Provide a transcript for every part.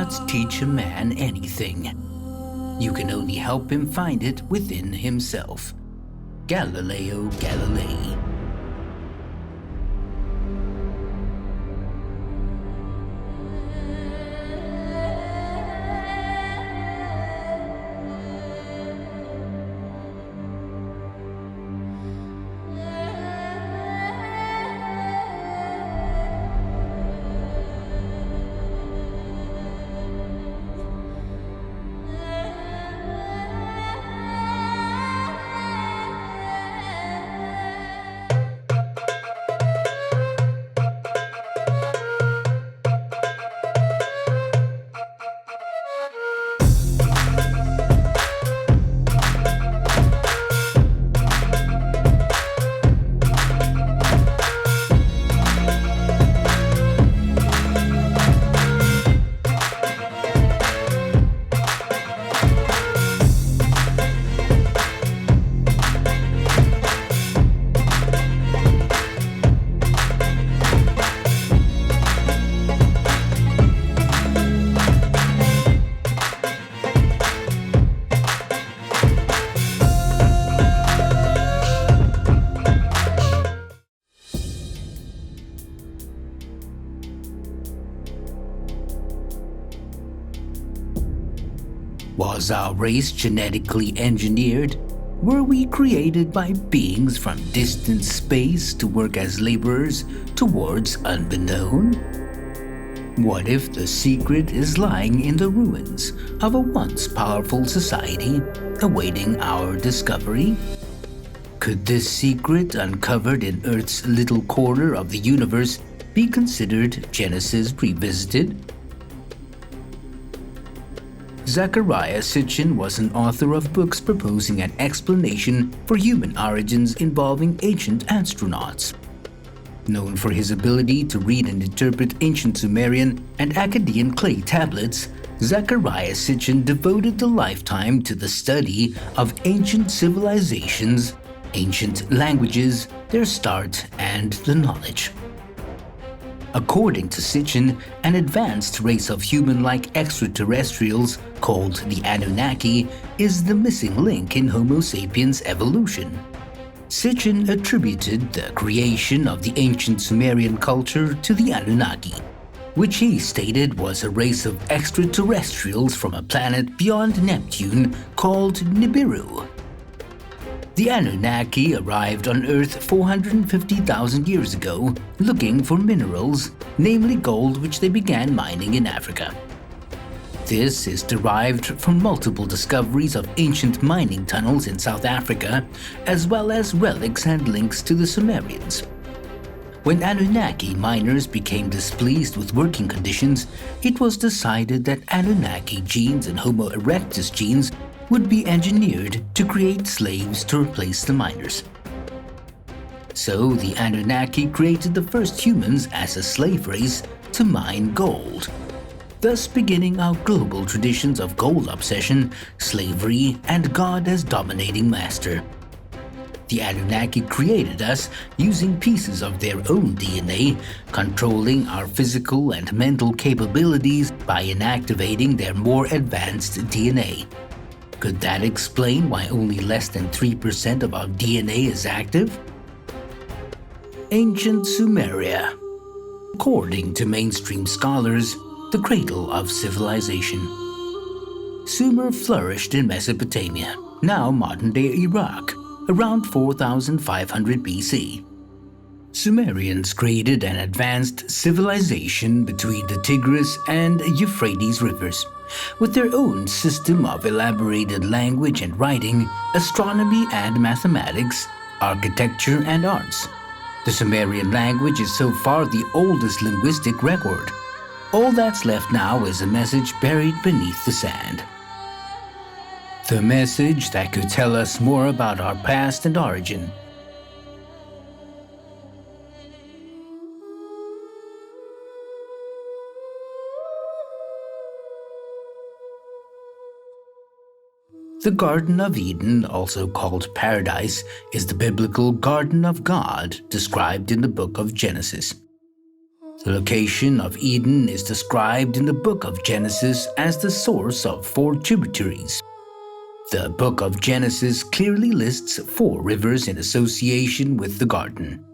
cannot teach a man anything. You can only help him find it within himself. Galileo Galilei. Was our race genetically engineered? Were we created by beings from distant space to work as laborers towards unbeknown? What if the secret is lying in the ruins of a once powerful society awaiting our discovery? Could this secret uncovered in Earth's little corner of the universe be considered Genesis revisited? Zecharia Sitchin was an author of books proposing an explanation for human origins involving ancient astronauts. Known for his ability to read and interpret ancient Sumerian and Akkadian clay tablets, Zecharia Sitchin devoted a lifetime to the study of ancient civilizations, ancient languages, their start, and the knowledge. According to Sitchin, an advanced race of human-like extraterrestrials called the Anunnaki is the missing link in Homo sapiens evolution. Sitchin attributed the creation of the ancient Sumerian culture to the Anunnaki, which he stated was a race of extraterrestrials from a planet beyond Neptune called Nibiru. The Anunnaki arrived on Earth 450,000 years ago looking for minerals, namely gold, which they began mining in Africa. This is derived from multiple discoveries of ancient mining tunnels in South Africa, as well as relics and links to the Sumerians. When Anunnaki miners became displeased with working conditions, it was decided that Anunnaki genes and Homo erectus genes would be engineered to create slaves to replace the miners. So the Anunnaki created the first humans as a slave race to mine gold, thus beginning our global traditions of gold obsession, slavery, and God as dominating master. The Anunnaki created us using pieces of their own DNA, controlling our physical and mental capabilities by inactivating their more advanced DNA. Could that explain why only less than 3% of our DNA is active? Ancient Sumeria. According to mainstream scholars, the cradle of civilization. Sumer flourished in Mesopotamia, now modern-day Iraq, around 4500 BC. Sumerians created an advanced civilization between the Tigris and Euphrates rivers, with their own system of elaborated language and writing, astronomy and mathematics, architecture and arts. The Sumerian language is so far the oldest linguistic record. All that's left now is a message buried beneath the sand. The message that could tell us more about our past and origin. The Garden of Eden, also called Paradise, is the biblical Garden of God described in the book of Genesis. The location of Eden is described in the book of Genesis as the source of 4 tributaries. The book of Genesis clearly lists 4 rivers in association with the garden: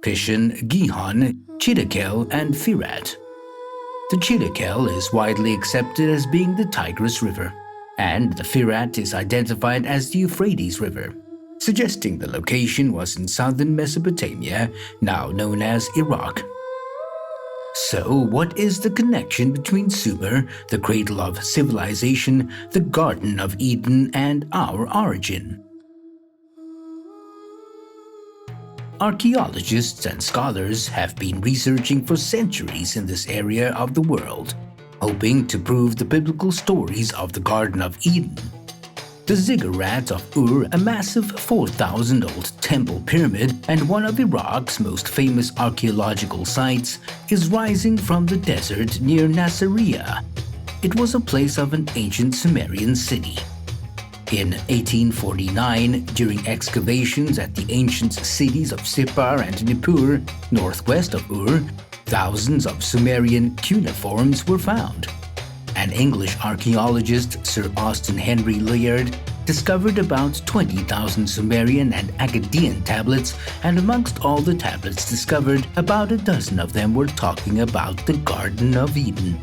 Pishon, Gihon, Chiddekel, and Phirat. The Chiddekel is widely accepted as being the Tigris River, and the Phirat is identified as the Euphrates River, suggesting the location was in southern Mesopotamia, now known as Iraq. So, what is the connection between Sumer, the cradle of civilization, the Garden of Eden, and our origin? Archaeologists and scholars have been researching for centuries in this area of the world, hoping to prove the biblical stories of the Garden of Eden. The ziggurat of Ur, a massive 4,000-old temple pyramid and one of Iraq's most famous archaeological sites, is rising from the desert near Nasiriyah. It was a place of an ancient Sumerian city. In 1849, during excavations at the ancient cities of Sippar and Nippur, northwest of Ur, thousands of Sumerian cuneiforms were found. An English archaeologist, Sir Austin Henry Layard, discovered about 20,000 Sumerian and Akkadian tablets, and amongst all the tablets discovered, about a dozen of them were talking about the Garden of Eden.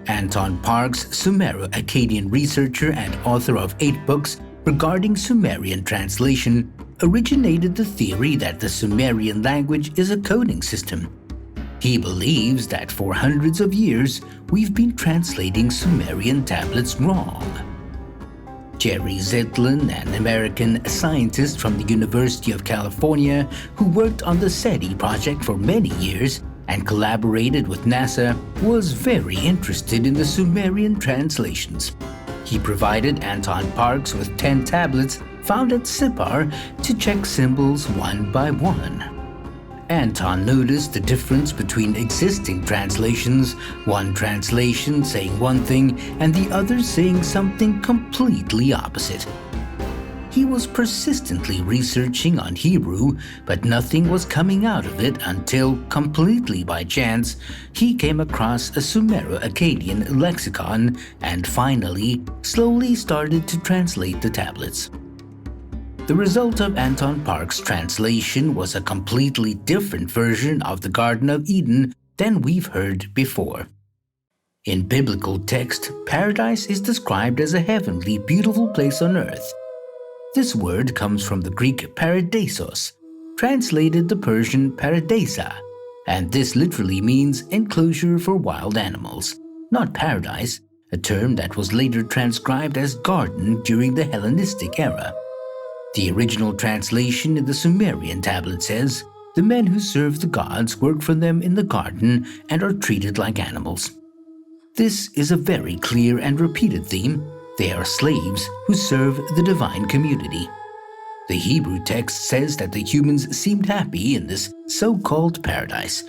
Anton Parks, Sumero-Akkadian researcher and author of 8 books regarding Sumerian translation, originated the theory that the Sumerian language is a coding system. He believes that for hundreds of years, we've been translating Sumerian tablets wrong. Jerry Zetlin, an American scientist from the University of California who worked on the SETI project for many years and collaborated with NASA, was very interested in the Sumerian translations. He provided Anton Parks with 10 tablets found at Sippar to check symbols one by one. Anton noticed the difference between existing translations, one translation saying one thing and the other saying something completely opposite. He was persistently researching on Hebrew, but nothing was coming out of it until, completely by chance, he came across a Sumero-Akkadian lexicon and finally, slowly started to translate the tablets. The result of Anton Parks' translation was a completely different version of the Garden of Eden than we've heard before. In biblical text, paradise is described as a heavenly, beautiful place on earth. This word comes from the Greek paradisos, translated the Persian paradisa, and this literally means enclosure for wild animals, not paradise, a term that was later transcribed as garden during the Hellenistic era. The original translation in the Sumerian tablet says, "The men who serve the gods work for them in the garden and are treated like animals." This is a very clear and repeated theme. They are slaves who serve the divine community. The Hebrew text says that the humans seemed happy in this so-called paradise,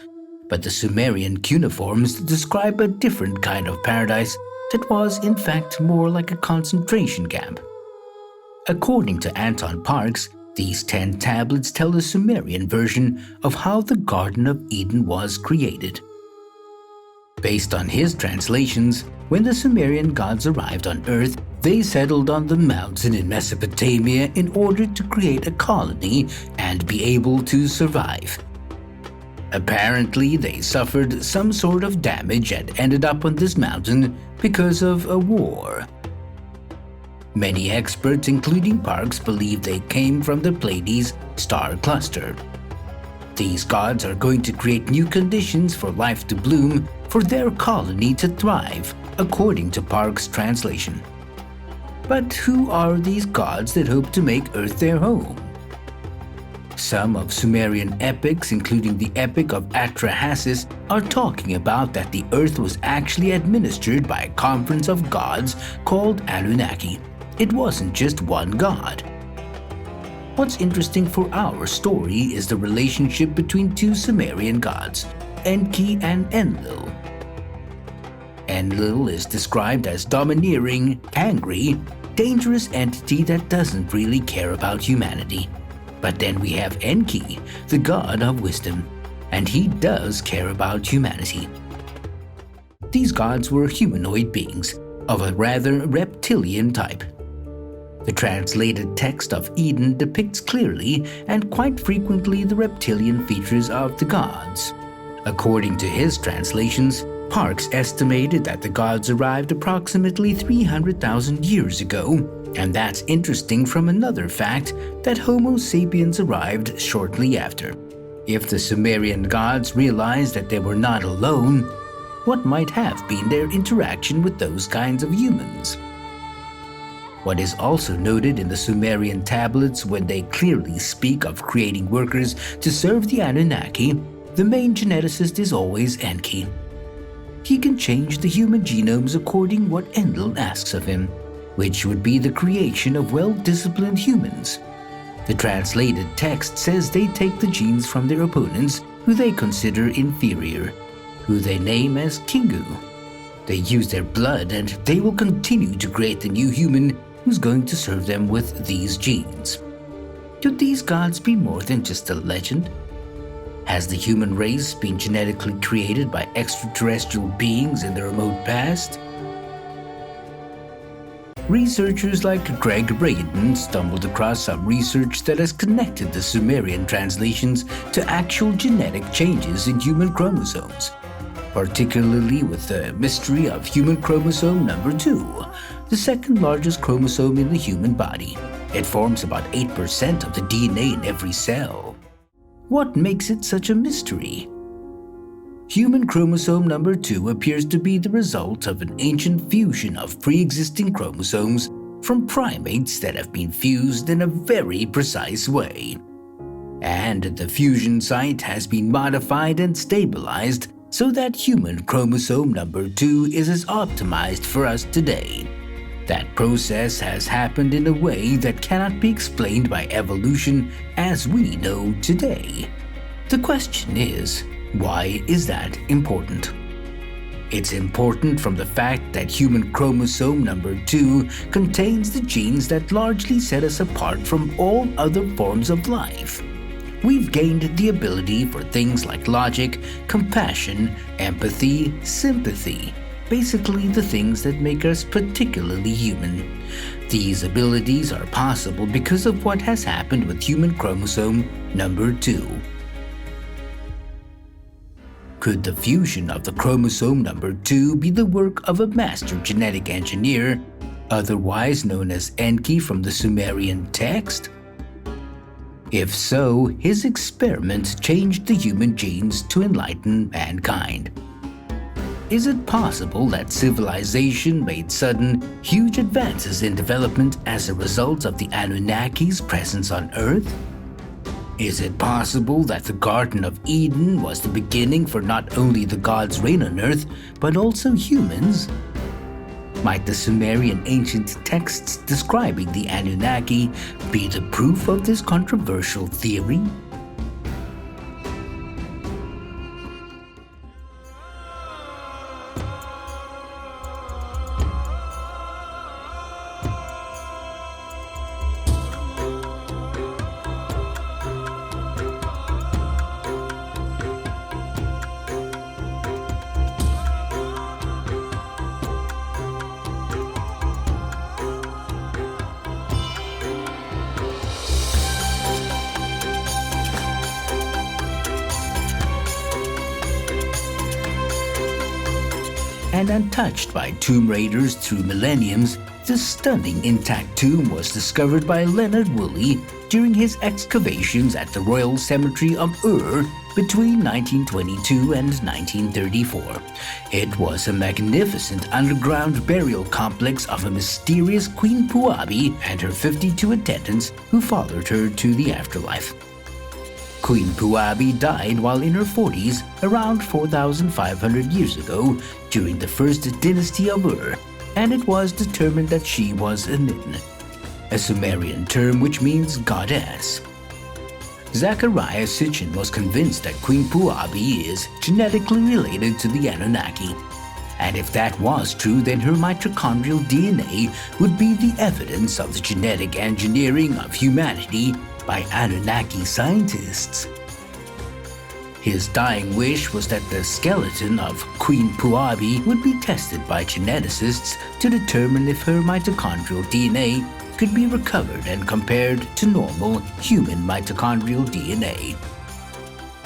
but the Sumerian cuneiforms describe a different kind of paradise that was in fact more like a concentration camp. According to Anton Parks, these 10 tablets tell the Sumerian version of how the Garden of Eden was created. Based on his translations, when the Sumerian gods arrived on Earth, they settled on the mountain in Mesopotamia in order to create a colony and be able to survive. Apparently, they suffered some sort of damage and ended up on this mountain because of a war. Many experts, including Parks, believe they came from the Pleiades star cluster. These gods are going to create new conditions for life to bloom, for their colony to thrive, according to Parks' translation. But who are these gods that hope to make Earth their home? Some of Sumerian epics, including the Epic of Atrahasis, are talking about that the Earth was actually administered by a conference of gods called Anunnaki. It wasn't just one god. What's interesting for our story is the relationship between 2 Sumerian gods, Enki and Enlil. Enlil is described as domineering, angry, dangerous entity that doesn't really care about humanity. But then we have Enki, the god of wisdom, and he does care about humanity. These gods were humanoid beings of a rather reptilian type. The translated text of Eden depicts clearly and quite frequently the reptilian features of the gods. According to his translations, Parks estimated that the gods arrived approximately 300,000 years ago, and that's interesting from another fact that Homo sapiens arrived shortly after. If the Sumerian gods realized that they were not alone, what might have been their interaction with those kinds of humans? What is also noted in the Sumerian tablets when they clearly speak of creating workers to serve the Anunnaki, the main geneticist is always Enki. He can change the human genomes according what Enlil asks of him, which would be the creation of well-disciplined humans. The translated text says they take the genes from their opponents, who they consider inferior, who they name as Kingu. They use their blood and they will continue to create the new human who's going to serve them with these genes. Could these gods be more than just a legend? Has the human race been genetically created by extraterrestrial beings in the remote past? Researchers like Greg Braden stumbled across some research that has connected the Sumerian translations to actual genetic changes in human chromosomes, particularly with the mystery of human chromosome number 2, the second largest chromosome in the human body. It forms about 8% of the DNA in every cell. What makes it such a mystery? Human chromosome number 2 appears to be the result of an ancient fusion of pre-existing chromosomes from primates that have been fused in a very precise way. And the fusion site has been modified and stabilized so that human chromosome number 2 is as optimized for us today. That process has happened in a way that cannot be explained by evolution as we know today. The question is, why is that important? It's important from the fact that human chromosome number 2 contains the genes that largely set us apart from all other forms of life. We've gained the ability for things like logic, compassion, empathy, sympathy, basically the things that make us particularly human. These abilities are possible because of what has happened with human chromosome number 2. Could the fusion of the chromosome number 2 be the work of a master genetic engineer, otherwise known as Enki from the Sumerian text? If so, his experiment changed the human genes to enlighten mankind. Is it possible that civilization made sudden, huge advances in development as a result of the Anunnaki's presence on Earth? Is it possible that the Garden of Eden was the beginning for not only the gods' reign on Earth, but also humans? Might the Sumerian ancient texts describing the Anunnaki be the proof of this controversial theory? And untouched by tomb raiders through millenniums, this stunning intact tomb was discovered by Leonard Woolley during his excavations at the Royal Cemetery of Ur between 1922 and 1934. It was a magnificent underground burial complex of a mysterious Queen Puabi and her 52 attendants who followed her to the afterlife. Queen Puabi died while in her 40s around 4,500 years ago during the first dynasty of Ur, and it was determined that she was a Nin, a Sumerian term which means goddess. Zechariah Sitchin was convinced that Queen Puabi is genetically related to the Anunnaki, and if that was true, then her mitochondrial DNA would be the evidence of the genetic engineering of humanity by Anunnaki scientists. His dying wish was that the skeleton of Queen Puabi would be tested by geneticists to determine if her mitochondrial DNA could be recovered and compared to normal human mitochondrial DNA.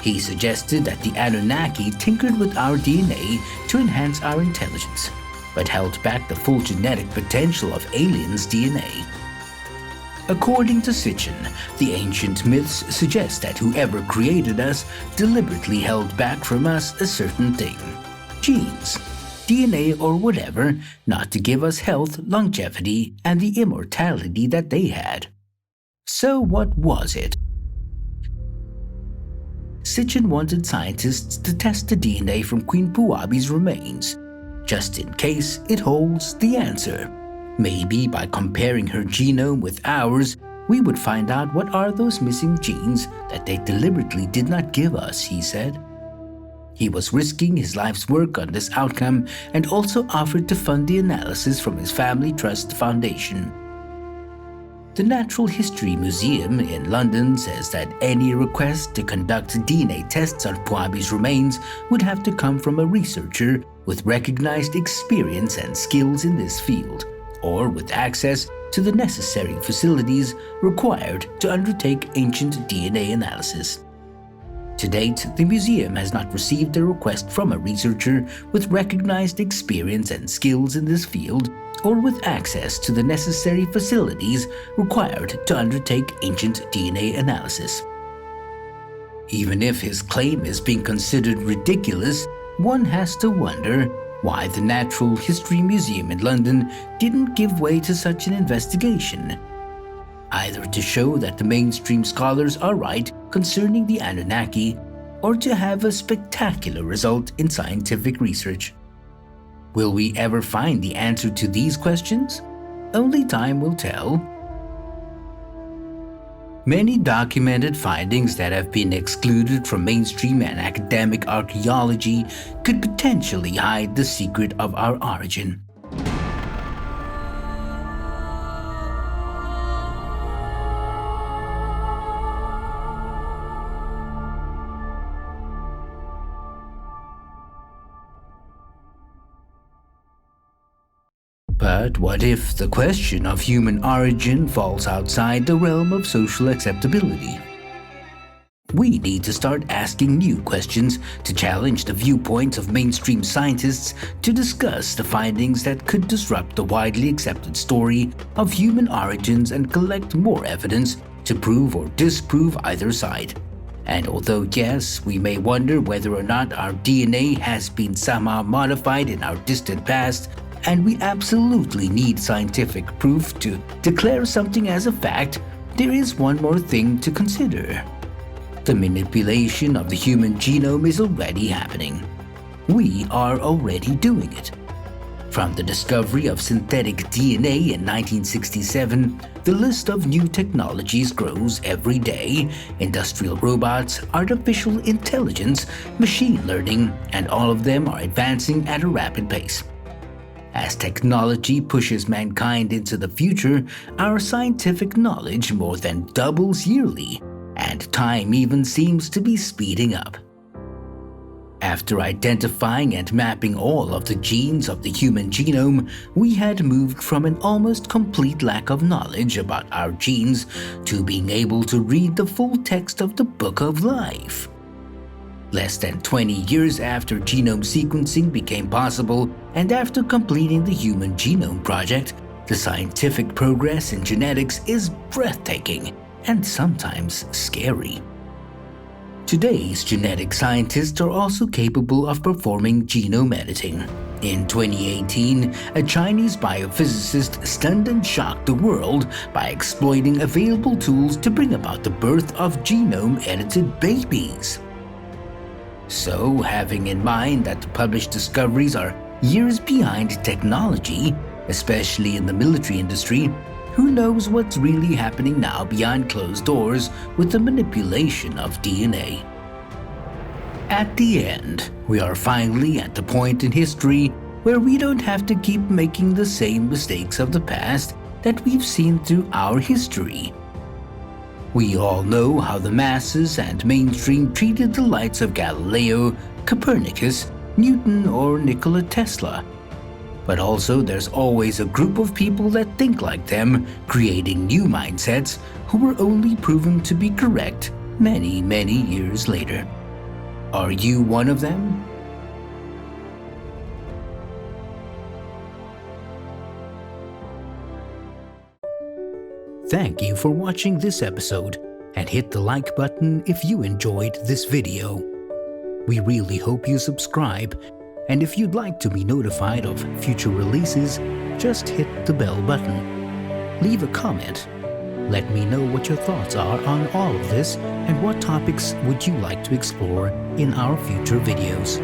He suggested that the Anunnaki tinkered with our DNA to enhance our intelligence, but held back the full genetic potential of aliens' DNA. According to Sitchin, the ancient myths suggest that whoever created us deliberately held back from us a certain thing, genes, DNA or whatever, not to give us health, longevity, and the immortality that they had. So what was it? Sitchin wanted scientists to test the DNA from Queen Puabi's remains, just in case it holds the answer. Maybe by comparing her genome with ours, we would find out what are those missing genes that they deliberately did not give us, he said. He was risking his life's work on this outcome and also offered to fund the analysis from his family trust foundation. The Natural History Museum in London says that any request to conduct DNA tests on Puabi's remains would have to come from a researcher with recognized experience and skills in this field, or with access to the necessary facilities required to undertake ancient DNA analysis. To date, the museum has not received a request from a researcher with recognized experience and skills in this field, or with access to the necessary facilities required to undertake ancient DNA analysis. Even if his claim is being considered ridiculous, one has to wonder why the Natural History Museum in London didn't give way to such an investigation, either to show that the mainstream scholars are right concerning the Anunnaki, or to have a spectacular result in scientific research. Will we ever find the answer to these questions? Only time will tell. Many documented findings that have been excluded from mainstream and academic archaeology could potentially hide the secret of our origin. But what if the question of human origin falls outside the realm of social acceptability? We need to start asking new questions to challenge the viewpoints of mainstream scientists to discuss the findings that could disrupt the widely accepted story of human origins and collect more evidence to prove or disprove either side. And although yes, we may wonder whether or not our DNA has been somehow modified in our distant past, and we absolutely need scientific proof to declare something as a fact, there is one more thing to consider. The manipulation of the human genome is already happening. We are already doing it. From the discovery of synthetic DNA in 1967, the list of new technologies grows every day: industrial robots, artificial intelligence, machine learning, and all of them are advancing at a rapid pace. As technology pushes mankind into the future, our scientific knowledge more than doubles yearly, and time even seems to be speeding up. After identifying and mapping all of the genes of the human genome, we had moved from an almost complete lack of knowledge about our genes to being able to read the full text of the Book of Life. Less than 20 years after genome sequencing became possible, and after completing the Human Genome Project, the scientific progress in genetics is breathtaking and sometimes scary. Today's genetic scientists are also capable of performing genome editing. In 2018, a Chinese biophysicist stunned and shocked the world by exploiting available tools to bring about the birth of genome-edited babies. So, having in mind that the published discoveries are years behind technology, especially in the military industry, who knows what's really happening now behind closed doors with the manipulation of DNA? At the end, we are finally at the point in history where we don't have to keep making the same mistakes of the past that we've seen through our history. We all know how the masses and mainstream treated the likes of Galileo, Copernicus, Newton, or Nikola Tesla. But also there's always a group of people that think like them, creating new mindsets who were only proven to be correct many, many years later. Are you one of them? Thank you for watching this episode, and hit the like button if you enjoyed this video. We really hope you subscribe, and if you'd like to be notified of future releases, just hit the bell button. Leave a comment. Let me know what your thoughts are on all of this and what topics would you like to explore in our future videos.